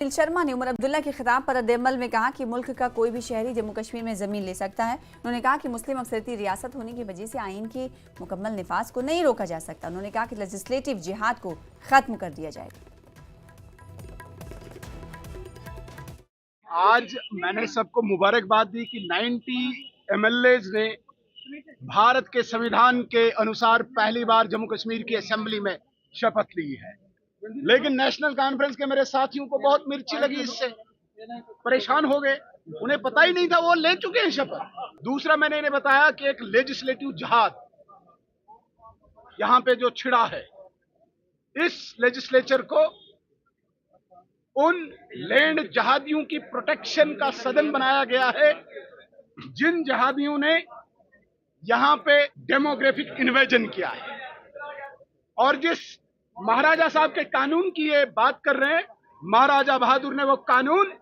सुनील शर्मा ने उमर अब्दुल्ला के खिताब पर रद्द-ए-अमल में कहा कि मुल्क का कोई भी शहरी जम्मू कश्मीर में ज़मीन ले सकता है। उन्होंने कहा कि मुस्लिम अक्सरियती रियासत होने की वजह से आइन के मुकम्मल निफाज को नहीं रोका जा सकता। उन्होंने कहा कि लेजिस्लेटिव जिहाद को ख़त्म कर दिया जाएगा। आज मैंने सबको मुबारकबाद दी कि 90 MLAs ने भारत के संविधान के अनुसार पहली बार जम्मू कश्मीर की असेंबली में शपथ ली है। लेकिन नेशनल कॉन्फ्रेंस के मेरे साथियों को बहुत मिर्ची लगी, इससे परेशान हो गए। उन्हें पता ही नहीं था वो ले चुके हैं शपथ। दूसरा, मैंने इन्हें बताया कि एक लेजिस्लेटिव जिहाद यहां पे जो छिड़ा है, इस लेजिस्लेचर को उन लैंड जहादियों की प्रोटेक्शन का सदन बनाया गया है जिन जहादियों ने यहां पे डेमोग्राफिक इन्वेजन किया है। और जिस महाराजा साहब के कानून की ये बात कर रहे हैं, महाराजा बहादुर ने वो कानून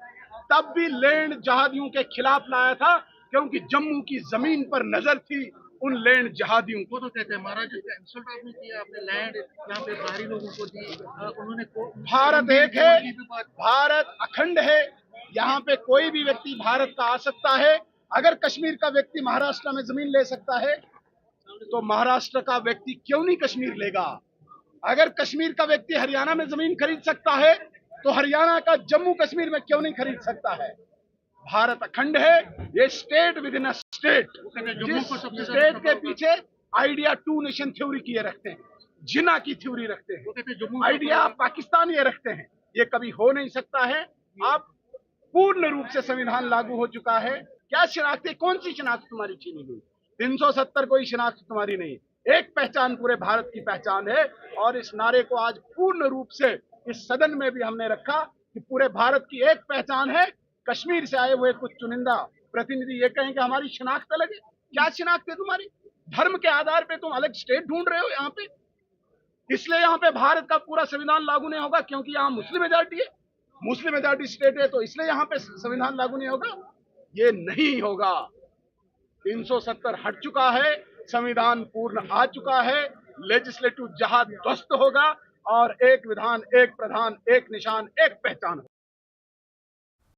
तब भी लैंड जहादियों के खिलाफ लाया था, क्योंकि जम्मू की जमीन पर नजर थी उन लैंड जहादियों को। तो कहते हैं महाराजा का इंसल्ट आपने किया, आपने लैंड यहाँ पे बाहरी लोगों को दी। उन्होंने भारत एक है, भारत अखंड है। यहाँ पे कोई भी व्यक्ति भारत का आ सकता है। अगर कश्मीर का व्यक्ति महाराष्ट्र में जमीन ले सकता है तो महाराष्ट्र का व्यक्ति क्यों नहीं कश्मीर लेगा? अगर कश्मीर का व्यक्ति हरियाणा में जमीन खरीद सकता है तो हरियाणा का जम्मू कश्मीर में क्यों नहीं खरीद सकता है? भारत अखंड है, ये state with in a state. जिस स्टेट के पीछे आइडिया 2 नेशन थ्योरी की ये रखते हैं, जिना की थ्योरी रखते हैं, आइडिया पाकिस्तान ये रखते हैं, ये कभी हो नहीं सकता है। आप पूर्ण रूप से संविधान लागू हो चुका है। क्या शनाख्त, कौन सी शनाख्त तुम्हारी छीनी गई? 370 कोई शनाख्त तुम्हारी नहीं, एक पहचान पूरे भारत की पहचान है। और इस नारे को आज पूर्ण रूप से इस सदन में भी हमने रखा कि पूरे भारत की एक पहचान है। कश्मीर से आए हुए कुछ चुनिंदा प्रतिनिधि ये कहें कि हमारी शनाख्त अलग है। क्या शनाख्त है तुम्हारी? धर्म के आधार पे तुम अलग स्टेट ढूंढ रहे हो यहाँ पे, इसलिए यहाँ पे भारत का पूरा संविधान लागू नहीं होगा, क्योंकि यहाँ मुस्लिम मेजॉरिटी है, मुस्लिम मेजॉरिटी स्टेट है, तो इसलिए यहाँ पे संविधान लागू नहीं होगा। ये नहीं होगा। 370 हट चुका है, संविधान पूर्ण आ चुका है, लेजिस्लेटिव जिहाद ध्वस्त होगा और एक विधान, एक प्रधान, एक निशान, एक पहचान होगा।